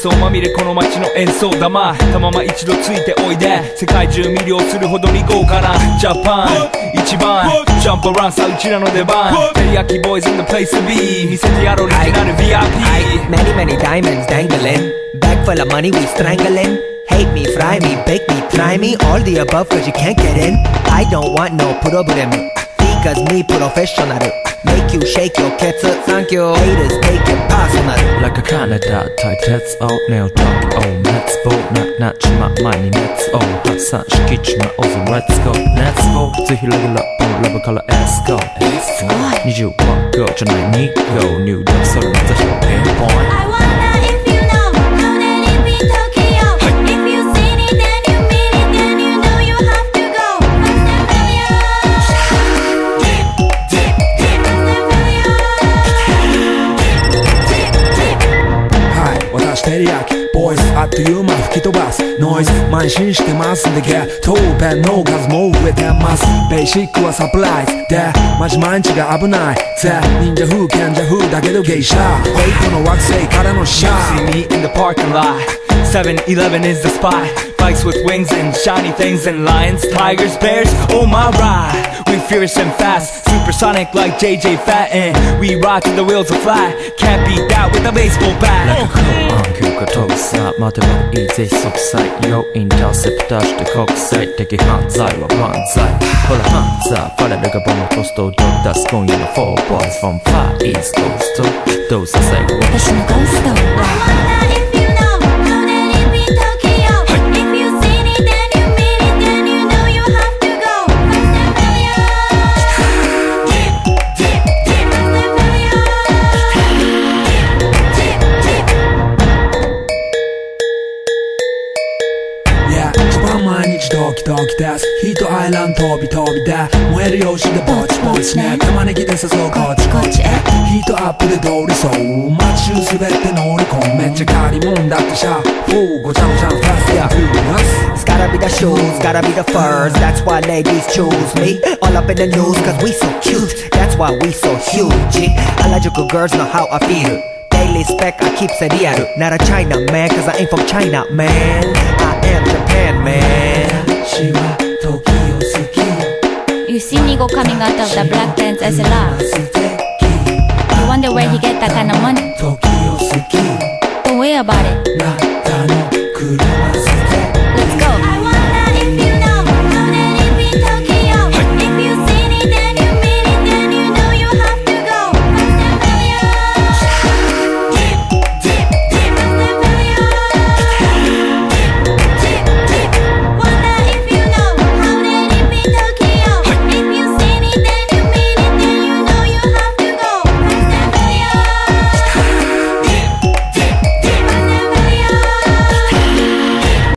想まみれこの街の演奏玉たまま一度ついておいで世界中魅了するほどに豪華なジャパン一番ジャンプアラウンさうちらの出番テリヤキボーイズ in the place to be 見せてやろうオリジナル VIP Many many diamonds dangling Bag full of money we strangling Hate me, fry me, bake me, try me All the above cause you can't get in I don't want no problem Because me professional Make you shake your cats Thank you Haters take it personal Like a Canada type Let's all nail talk Oh let's goなっちま前に Let's all 発散しきちまおうぜ Let's go Let's go ぜひレギュラーラブから Let's go 20は Go じゃない2 Go 入力それまた表現 Point I wonder if you know How that it be Tokyo If you seen it then you mean it Then you know you have to go Fast and furiousはい私テリヤキボイスあっという間吹き飛ばすノイズ慢心してますんでゲットペンの数も増えてますベーシックはサプライズでマジ毎日が危ないぜ忍者風賢者風だけどゲイシャーウェイトの惑星からのシャー See me in the parking lot 7-Eleven is the spot Bikes with wings and shiny things and lions, tigers, bears, oh my ride We fierce and fast, supersonic like JJ Fatten We rock till the wheels are flat Can't beat that with a baseball bat Like a cool on 休暇搭載待てばいいぜ即歳要インターセプターして国際的犯罪は万歳ほらハンザーファレルがボムポストを取り出す今夜の4 boys from Far East Coast どうせ最後私のゴースト I wonder if you know How that it be Tokyo If you seen it then you mean it Then you know you have to go Fast and furious Yeah 一番毎日ドキドキですヒートアイランド飛び飛びで燃えるよしでぼちぼちね玉ねぎで誘うこっちこっちへヒートアップで通りそう街中すべて乗り込むめっちゃ借りもんだってシャーごちゃごちゃファストやフーラス It's gotta be the shoes, gotta be the furs That's why ladies choose me All up in the news cause we so cute That's why we so huge Harajuku girls know how I feel Daily spec I keep it real Not a China man cause I ain't from China man I am Japan man 私は時を好き You see Nigo coming out of the black pants as a laugh You wonder where he get that kind of money 時を好き Don't worry about it